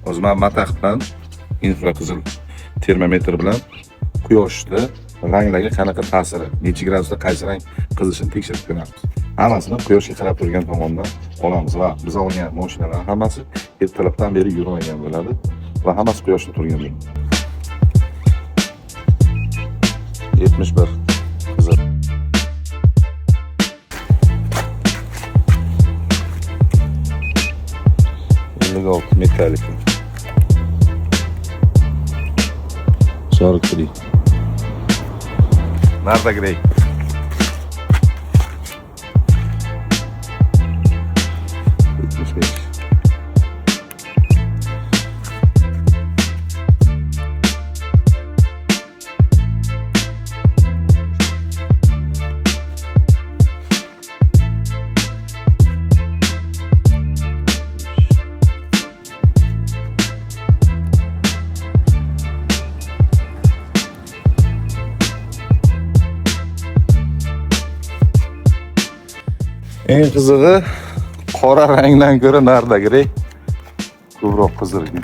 O'zim mataq bilan infraqizil termometr bilan quyoshni ranglarga qanaqa ta'siri, necha gradusda qaysi rang qizishini tekshirib ko'ramiz. Hammasini quyoshga qarab turgan tomondan olamiz va biz olgan mashinalar hammasi ertalabdan beri yurmagan bo'ladi va hammasi quyoshda turgan bo'ladi. 71 qizil. 56 metalik. Sariq gri. Narda gri. Eng qizig'i qora rangdan ko'ra narda gri ko'proq qizargan.